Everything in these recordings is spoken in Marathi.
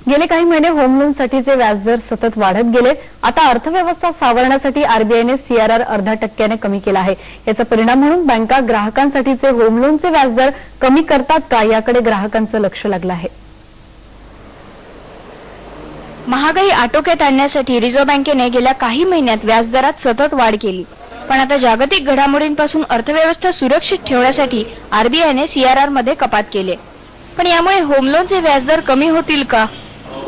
गेले काही महिने होम लोन साठीचे व्याजदर सतत वाढत गेले। आता अर्थव्यवस्था सावरण्यासाठी आरबीआयने सीआरआर 0.5% कमी केला आहे। याचा परिणाम म्हणून बँका ग्राहकांसाठीचे होम लोनचे व्याजदर कमी करतात का याकडे ग्राहकांचं लक्ष लागलं आहे। महागाई आटोक्यात आणण्यासाठी रिझर्व्ह बँकेने गेल्या काही महिन्यात व्याजदरात सतत वाढ केली, पण आता जागतिक घडामोडींपासून अर्थव्यवस्था सुरक्षित ठेवण्यासाठी आरबीआयने सीआरआर मध्ये कपात केली। पण यामुळे होम लोनचे व्याजदर कमी होतील का?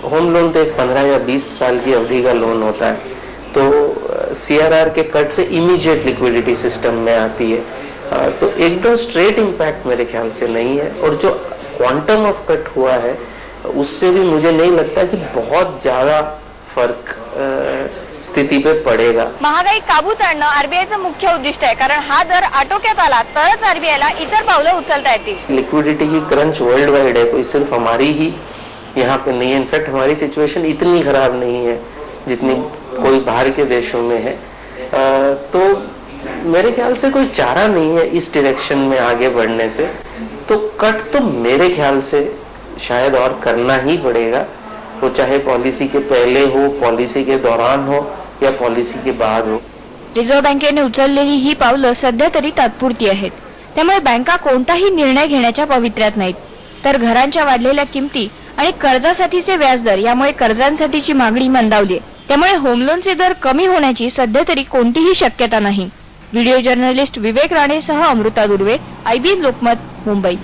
होम लोन तो एक 15 या 20 साल की अवधि का लोन होता है, तो सीआरआर के कट से इमीडिएट लिक्विडिटी सिस्टम में आती है, तो एकदम स्ट्रेट इम्पैक्ट मेरे ख्याल से नहीं है। और जो क्वांटम ऑफ कट हुआ है उससे भी मुझे नहीं लगता कि बहुत ज्यादा फर्क स्थिति पे पडेगा। महागाई काबूत आणणं आरबीआयचं मुख्य उद्दिष्ट आहे, कारण हा दर आटोक्यात आला तरच आरबीआयला इतर पावलं उचलता येतील। लिक्विडिटी की क्रंच वर्ल्ड वाइड है, कोई सिर्फ हमारी ही यहाँ पे नहीं है। इनफैक्ट हमारी सिचुएशन इतनी खराब नहीं है जितनी कोई बाहर के देशों में है। तो मेरे ख्याल से कोई चारा नहीं है इस डायरेक्शन में आगे बढ़ने से। तो कट तो मेरे ख्याल से शायद और करना ही पड़ेगा, वो चाहे पॉलिसी के पहले हो, पॉलिसी के दौरान हो या पॉलिसी के बाद हो। रिझर्व्ह बँकेने उचललेली ही पावलं सध्या तरी तात्पुरती आहेत, त्यामुळे बँका कोणताही निर्णय घेण्याच्या पवित्र्यात नाहीत। तर घरांच्या वाढलेल्या किमती आणि कर्जासाठीचे व्याजदर यामुळे कर्जांसाठीची मागणी मंदावली आहे, त्यामुळे होम लोनचे दर कमी होण्याची सध्या तरी कोणतीही शक्यता नाही। व्हिडिओ जर्नलिस्ट विवेक राणेसह अमृता दुर्वे, IBN लोकमत, मुंबई।